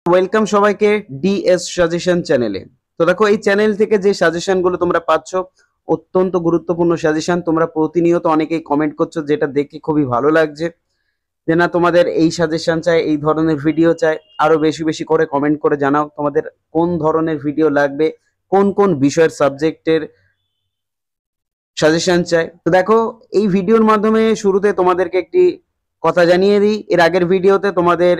Welcome সবাইকে DS suggestion চ্যানেলে। তো দেখো, এই চ্যানেল থেকে যে সাজেশনগুলো তোমরা পাচ্ছ অত্যন্ত গুরুত্বপূর্ণ সাজেশন। তোমরা প্রতিনিয়ত অনেকেই কমেন্ট করছো, যেটা দেখে খুবই ভালো লাগছে যে না, তোমাদের এই সাজেশন চাই, এই ধরনের ভিডিও চাই। আরো বেশি বেশি করে কমেন্ট করে জানাও তোমাদের কোন ধরনের ভিডিও লাগবে, কোন কোন বিষয়ের সাবজেক্টের সাজেশন চাই। তো দেখো, এই ভিডিওর মাধ্যমে শুরুতে তোমাদেরকে একটি কথা জানিয়ে দিই। এর আগের ভিডিওতে তোমাদের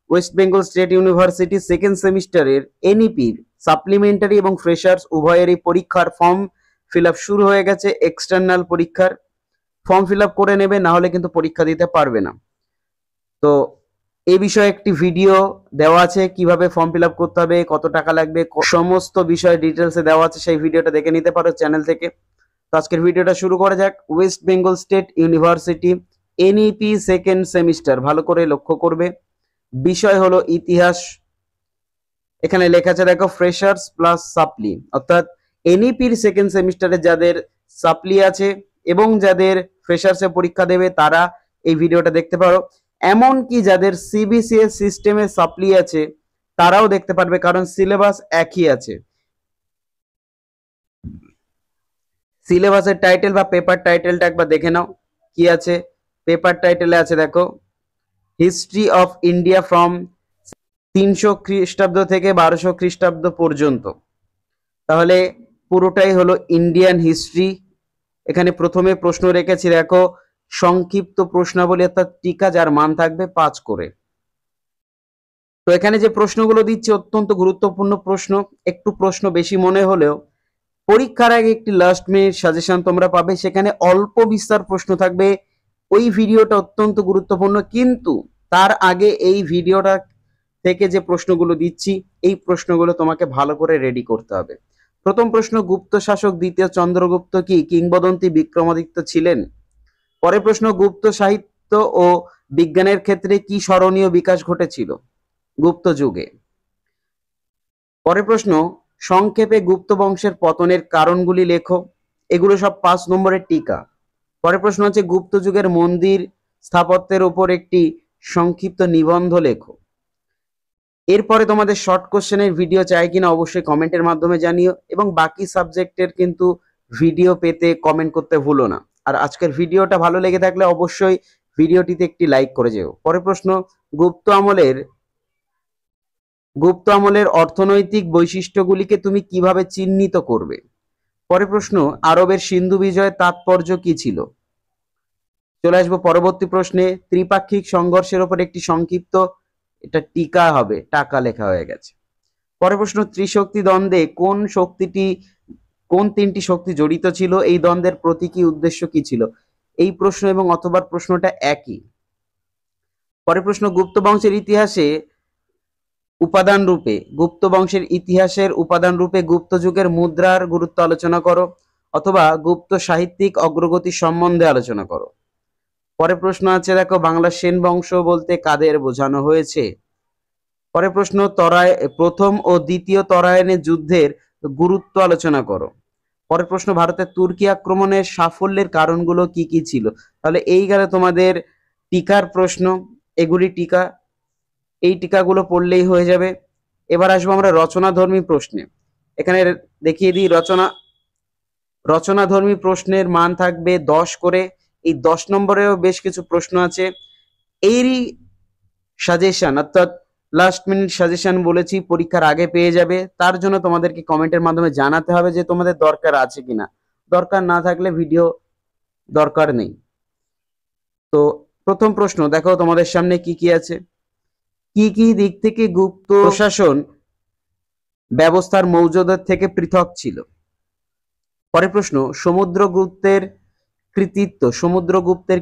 West Bengal state university second সেমিস্টারের এনইপির সাপ্লিমেন্টারি এবং ফ্রেশার্স উভয়েরই পরীক্ষার ফর্ম ফিল আপ শুরু হয়ে গেছে। এক্সটার্নাল পরীক্ষার ফর্ম ফিল আপ করে নেবে, না হলে কিন্তু পরীক্ষা দিতে পারবে না। তো এই বিষয়ে একটি ভিডিও দেওয়া আছে, কিভাবে ফর্ম ফিল আপ করতে হবে, কত টাকা লাগবে, সমস্ত বিষয় ডিটেলসে দেওয়া আছে। সেই ভিডিওটা দেখে নিতে পারো চ্যানেল থেকে। তো আজকের ভিডিওটা শুরু করা যাক। West Bengal state university NEP second semester, ভালো করে লক্ষ্য করবে। বিষয় হলো ইতিহাস। এখানে লেখা আছে দেখো, ফ্রেশার্স প্লাস সাপ্লি, অর্থাৎ এনইপির সেকেন্ড সেমিস্টারে যাদের সাপ্লি আছে এবং যাদের ফ্রেশার্সে পরীক্ষা দেবে তারা এই ভিডিওটা দেখতে পারো। এমনকি যাদের সিবিসিএস সিস্টেমে সাপ্লি আছে তারাও দেখতে পারবে, কারণ সিলেবাস একই আছে। সিলেবাসের টাইটেল বা পেপার টাইটেলটা একবার দেখে নাও কি আছে। পেপার টাইটেলে আছে দেখো, হিস্ট্রি অফ ইন্ডিয়া ফ্রম 300 খ্রিস্টাব্দ থেকে 1200 খ্রিস্টাব্দ পর্যন্ত। তাহলে পুরোটাই হলো ইন্ডিয়ান হিস্ট্রি। এখানে প্রথমে প্রশ্ন রেখেছি দেখো, সংক্ষিপ্ত প্রশ্নাবলী অর্থাৎ টিকা, যার মান থাকবে 5 করে। তো এখানে যে প্রশ্নগুলো দিচ্ছে অত্যন্ত গুরুত্বপূর্ণ প্রশ্ন। একটু প্রশ্ন বেশি মনে হলেও পরীক্ষার আগে একটি লাস্ট মিনিট সাজেশন তোমরা পাবে, সেখানে অল্প বিস্তার প্রশ্ন থাকবে। ওই ভিডিওটা অত্যন্ত গুরুত্বপূর্ণ, কিন্তু তার আগে এই ভিডিওটা থেকে যে প্রশ্নগুলো দিচ্ছি এই প্রশ্নগুলো তোমাকে ভালো করে রেডি করতে হবে। প্রথম প্রশ্ন, গুপ্ত শাসক দ্বিতীয় চন্দ্রগুপ্ত কি কিংবদন্তি বিক্রমাদিত্য ছিলেন? পরের প্রশ্ন, গুপ্ত সাহিত্য ও বিজ্ঞানের ক্ষেত্রে কি স্মরণীয় বিকাশ ঘটেছিল গুপ্ত যুগে? পরের প্রশ্ন, সংক্ষেপে গুপ্ত বংশের পতনের কারণগুলি লেখো। এগুলো সব 5 নম্বরের টিকা। পরের প্রশ্ন হচ্ছে, গুপ্ত যুগের মন্দির স্থাপত্যের উপর একটি সংক্ষিপ্ত নিবন্ধ লেখো। এরপরে তোমাদের শর্ট কোশ্চেনের ভিডিও চাই কিনা অবশ্যই কমেন্টের মাধ্যমে জানিও, এবং বাকি সাবজেক্টের কিন্তু ভিডিও পেতে কমেন্ট করতে ভুলো না। আর আজকের ভিডিওটা ভালো লেগে থাকলে অবশ্যই ভিডিওটিতে একটি লাইক করে যেও। পরের প্রশ্ন, গুপ্ত আমলের অর্থনৈতিক বৈশিষ্ট্যগুলিকে তুমি কিভাবে চিহ্নিত করবে? পরের প্রশ্ন, আরবের সিন্ধু বিজয়ের তাৎপর্য কি ছিল? চলে আসবো পরবর্তী প্রশ্নে, ত্রিপাক্ষিক সংঘর্ষের উপর একটি সংক্ষিপ্ত, এটা টিকা হবে, টাকা লেখা হয়ে গেছে। পরের প্রশ্ন, ত্রিশক্তি দ্বন্দ্বে কোন তিনটি শক্তি জড়িত ছিল? এই দ্বন্দ্বের প্রতীকী উদ্দেশ্য কি ছিল? এই প্রশ্ন এবং অথবা প্রশ্নটা একই। পরের প্রশ্ন, গুপ্ত বংশের ইতিহাসের উপাদান রূপে গুপ্ত যুগের মুদ্রার গুরুত্ব আলোচনা করো, অথবা গুপ্ত সাহিত্যিক অগ্রগতি সম্বন্ধে আলোচনা করো। পরের প্রশ্ন আছে দেখো, বাংলার সেন বংশ বলতে কাদের বোঝানো হয়েছে? পরের প্রশ্ন, প্রথম ও দ্বিতীয় তরায়নের যুদ্ধের গুরুত্ব আলোচনা করো। পরের প্রশ্ন, ভারতের তুর্কি আক্রমণের সাফল্যের কারণগুলো কি কি ছিল? তাহলে এই গেল তোমাদের টিকার প্রশ্ন। এগুলি টিকা, এই টিকাগুলো পড়লেই হয়ে যাবে। এবার আসবো আমরা রচনাধর্মী প্রশ্নে। এখানে দেখিয়ে দিই, রচনাধর্মী প্রশ্নের মান থাকবে 10 করে। এই 10 নম্বরেও বেশ কিছু প্রশ্ন আছে। এরই সাজেশন অর্থাৎ লাস্ট মিনিট সাজেশন বলেছি, পরীক্ষার আগে পেয়ে যাবে। তার জন্য তোমাদেরকে কমেন্টের মাধ্যমে জানাতে হবে যে তোমাদের দরকার আছে কিনা। দরকার না থাকলে ভিডিও দরকার নেই। তো প্রথম প্রশ্ন দেখো তোমাদের সামনে কি কি আছে। কি কি দিক থেকে গুপ্ত প্রশাসন ব্যবস্থার মৌর্যদের থেকে পৃথক ছিল? পরের প্রশ্ন, সমুদ্রগুপ্তের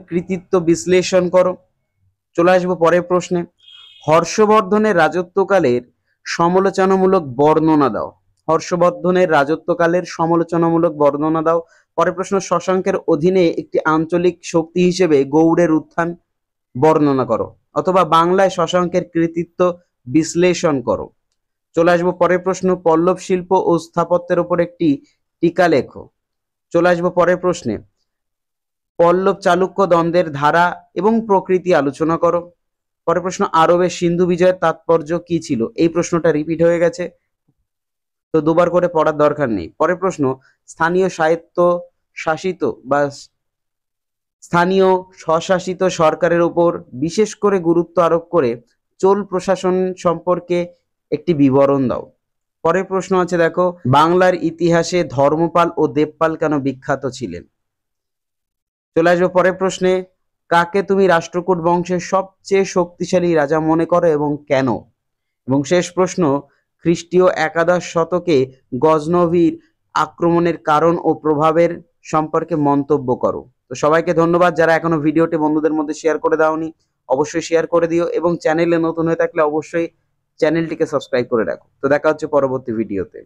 কৃতিত্ব বিশ্লেষণ করো। চলে আসবো পরের প্রশ্নে, হর্ষবর্ধনের রাজত্বকালের সমালোচনামূলক বর্ণনা দাও। হর্ষবর্ধনের রাজত্বকালের সমালোচনামূলক বর্ণনা দাও। পরের প্রশ্ন, শশাঙ্কের অধীনে একটি আঞ্চলিক শক্তি হিসেবে গৌড়ের উত্থান বর্ণনা করো, অথবা বাংলায় শশাঙ্কের কৃতিত্ব বিশ্লেষণ করো। চলে আসবো পরের প্রশ্ন, পল্লব শিল্প ও স্থাপত্যের উপর একটি টিকা লেখো। চলে আসবো পরের প্রশ্নে, পল্লব চালুক্য দ্বন্দ্বের ধারা এবং প্রকৃতি আলোচনা করো। পরের প্রশ্ন, আরবের সিন্ধু বিজয়ের তাৎপর্য কি ছিল? এই প্রশ্নটা রিপিট হয়ে গেছে, তো দুবার করে পড়ার দরকার নেই। পরের প্রশ্ন, স্থানীয় স্বায়ত্ত শাসিত বা স্থানীয় স্বশাসিত সরকারের উপর বিশেষ করে গুরুত্ব আরোপ করে চোল প্রশাসন সম্পর্কে একটি বিবরণ দাও। পরের প্রশ্ন আছে দেখো, বাংলার ইতিহাসে ধর্মপাল ও দেবপাল কেন বিখ্যাত ছিলেন? চলে আসবো পরের প্রশ্নে, কাকে তুমি রাষ্ট্রকূট বংশের সবচেয়ে শক্তিশালী রাজা মনে করো এবং কেন? এবং শেষ প্রশ্ন, খ্রিস্টীয় একাদশ শতকে গজনভির আক্রমণের কারণ ও প্রভাবের সম্পর্কে মন্তব্য করো। তো সবাইকে ধন্যবাদ, যারা এখনো ভিডিওটি বন্ধুদের মধ্যে শেয়ার করে দাওনি অবশ্যই শেয়ার করে দিও, এবং চ্যানেলে নতুন হয়ে থাকলে অবশ্যই চ্যানেলটিকে সাবস্ক্রাইব করে রাখো। তো দেখা হচ্ছে পরবর্তী ভিডিওতে।